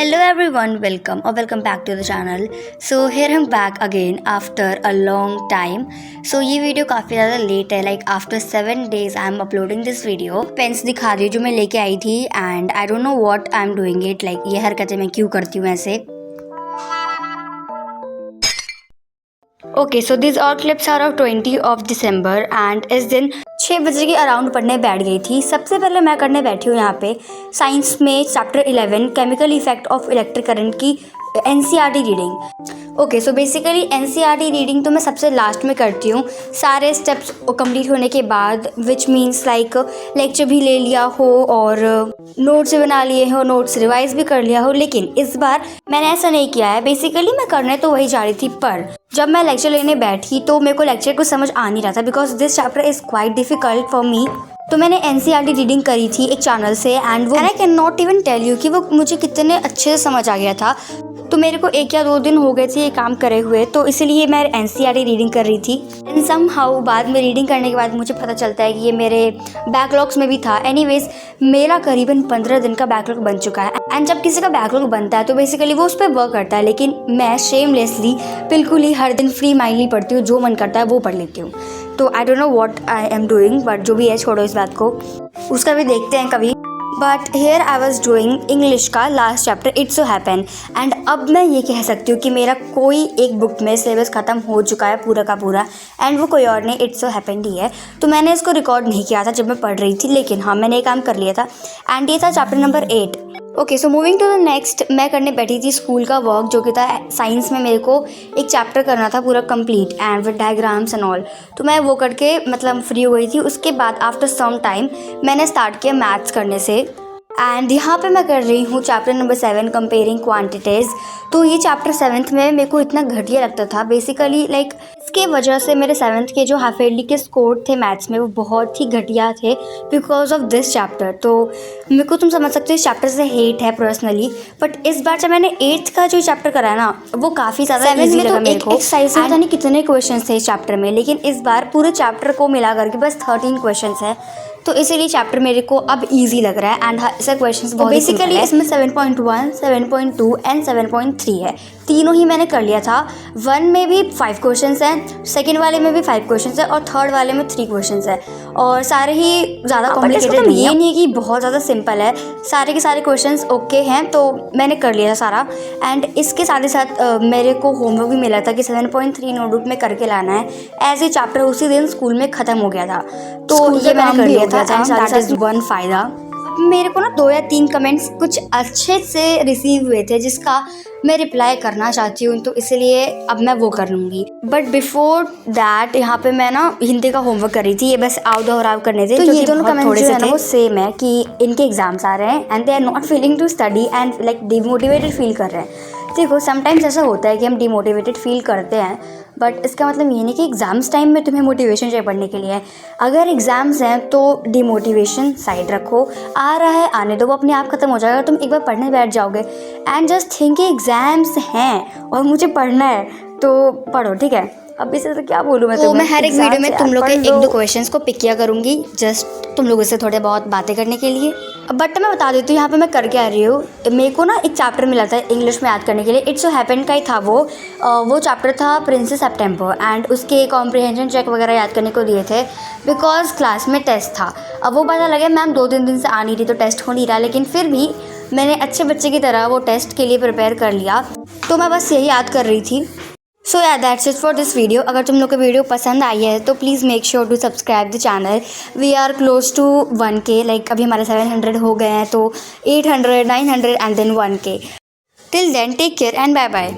Hello everyone, welcome or welcome back to the channel. So here I'm back again after a long time. So ये video काफ़ी ज़्यादा late है, like after 7 days I am uploading this video. Pens दिखा रही हूँ जो मैं लेके आई थी and I don't know what I'm doing it, like ये हरकतें मैं क्यों करती हूँ ऐसे. Okay, so these all clips are of 20 of December and इस दिन 6 बजे के अराउंड पढ़ने बैठ गई थी. सबसे पहले मैं करने बैठी हूँ यहाँ पे साइंस में chapter 11 chemical effect of electric current की NCERT reading. Okay, so basically NCERT reading तो मैं सबसे लास्ट में करती हूँ सारे स्टेप्स कंप्लीट होने के बाद, विच मीन्स लाइक लेक्चर भी ले लिया हो और नोट्स भी बना लिए हो, नोट्स रिवाइज भी कर लिया हो. लेकिन इस बार मैंने ऐसा नहीं किया है. बेसिकली मैं करने तो वही जा रही थी, पर जब मैं लेक्चर लेने बैठी तो मेरे को लेक्चर कुछ समझ आ नहीं रहा था because this chapter is quite difficult for me. तो मैंने NCERT रीडिंग करी थी एक चैनल से and I can not even tell you कि वो मुझे कितने अच्छे से समझ आ गया था. तो मेरे को 1 या 2 दिन हो गए थे ये काम करे हुए, तो इसीलिए मैं NCERT रीडिंग कर रही थी. एंड समहाउ बाद में रीडिंग करने के बाद मुझे पता चलता है कि ये मेरे बैकलॉग्स में भी था. एनीवेज मेरा करीबन 15 दिन का बैकलॉग बन चुका है. एंड जब किसी का बैकलॉग बनता है तो बेसिकली वो उस पर वर्क करता है, लेकिन मैं शेमलेसली बिल्कुल ही हर दिन फ्री माइंडली पढ़ती हूँ, जो मन करता है वो पढ़ लेती हूँ. तो I don't know what I am doing, but जो भी है छोड़ो इस बात को, उसका भी देखते हैं कभी. But here I was doing English का last chapter it's so happen. And अब मैं ये कह सकती हूँ कि मेरा कोई एक बुक में सिलेबस ख़त्म हो चुका है पूरा का पूरा, एंड वो कोई और नहीं इट्स सो हैपन ही है. तो मैंने इसको रिकॉर्ड नहीं किया था जब मैं पढ़ रही थी, लेकिन हाँ मैंने ये काम कर लिया था. एंड ये था chapter number 8. Okay, so moving to the next, मैं करने बैठी थी स्कूल का वर्क जो कि था साइंस में. मेरे को एक चैप्टर करना था पूरा complete and with diagrams and all. तो मैं वो करके मतलब फ्री हो गई थी. उसके बाद आफ्टर सम टाइम मैंने स्टार्ट किया मैथ्स करने से. एंड यहाँ पे मैं कर रही हूँ चैप्टर नंबर 7 कंपेयरिंग क्वांटिटीज़. तो ये चैप्टर 7th में मेरे को इतना घटिया लगता था बेसिकली, लाइक इसके वजह से मेरे 7th के जो हाफ ईयरली के स्कोर थे मैथ्स में वो बहुत ही घटिया थे बिकॉज ऑफ दिस चैप्टर. तो मेरे को तुम समझ सकते हो इस चैप्टर से हेट है पर्सनली. बट इस बार जब मैंने 8th का जो चैप्टर करा है ना, वो काफ़ी ज़्यादा ईजी लगा मेरे को. एक्सरसाइज में पता नहीं कितने क्वेश्चन थे इस चैप्टर में, लेकिन इस बार पूरे चैप्टर को मिला करके बस 13 क्वेश्चन है. तो इसीलिए चैप्टर मेरे को अब इजी लग रहा है एंड इसका क्वेश्चंस बहुत बेसिकली इसमें 7.1, 7.2 एंड 7.3 है. तीनों ही मैंने कर लिया था. 1 में भी 5 क्वेश्चंस हैं, सेकंड वाले में भी 5 क्वेश्चंस है और थर्ड वाले में 3 क्वेश्चंस है. और सारे ही ज़्यादा कॉम्प्लिकेटेड नहीं है, ये नहीं है कि बहुत ज़्यादा सिंपल है. सारे के सारे क्वेश्चंस ओके हैं, तो मैंने कर लिया था सारा. एंड इसके साथ ही साथ मेरे को होमवर्क भी मिला था कि 7.3 नोटबुक में करके लाना है. एज ए चैप्टर उसी दिन स्कूल में ख़त्म हो गया था, तो ये मैंने कर लिया था. दैट इज़ वन फ़ायदा. मेरे को ना 2 या 3 कमेंट्स कुछ अच्छे से रिसीव हुए थे जिसका मैं रिप्लाई करना चाहती हूँ, तो इसलिए अब मैं वो कर लूँगी. बट बिफोर दैट यहाँ पे मैं ना हिंदी का होमवर्क कर रही थी. ये बस आव दोहराव करने थे. तो ये दोनों कमेंट्स थोड़े से वो सेम है कि इनके एग्जाम्स आ रहे हैं and they are not feeling to study and like demotivated feel कर रहे हैं. देखो समटाइम्स ऐसा होता है कि हम डिमोटिवेटेड फील करते हैं, बट इसका मतलब ये नहीं कि एग्ज़ाम्स टाइम में तुम्हें मोटिवेशन चाहिए पढ़ने के लिए. अगर एग्ज़ाम्स हैं तो डिमोटिवेशन साइड रखो, आ रहा है आने दो, वो अपने आप ख़त्म हो जाएगा. तुम एक बार पढ़ने बैठ जाओगे एंड जस्ट थिंक एग्ज़ाम्स हैं और मुझे पढ़ना है तो पढ़ो, ठीक है. अब इसे तो क्या बोलूँ मैं. तो मैं हर एक वीडियो में तुम लोग के 1-2 क्वेश्चंस को पिक किया करूँगी जस्ट तुम लोगों से थोड़े बहुत बातें करने के लिए. बट मैं बता देती हूँ यहाँ पे मैं करके आ रही हूँ. मेरे को ना एक चैप्टर मिला था इंग्लिश में याद करने के लिए. इट्स सो हैपन का ही था वो चैप्टर था प्रिंसेस सेप्टेम्बर. एंड उसके कॉम्प्रिहेंशन चेक वगैरह याद करने को दिए थे बिकॉज क्लास में टेस्ट था. अब वो पता लगे मैम 2-3 दिन से आ नहीं रही तो टेस्ट हो नहीं रहा, लेकिन फिर भी मैंने अच्छे बच्चे की तरह वो टेस्ट के लिए प्रिपेयर कर लिया. तो मैं बस यही याद कर रही थी. So yeah that's it for this video. अगर तुम लोग को वीडियो पसंद आई है तो please make sure to subscribe the channel. We are close to 1K. Like अभी हमारे 700 हो गए हैं, तो 800, 900 and then 1K. Till then take care and bye bye.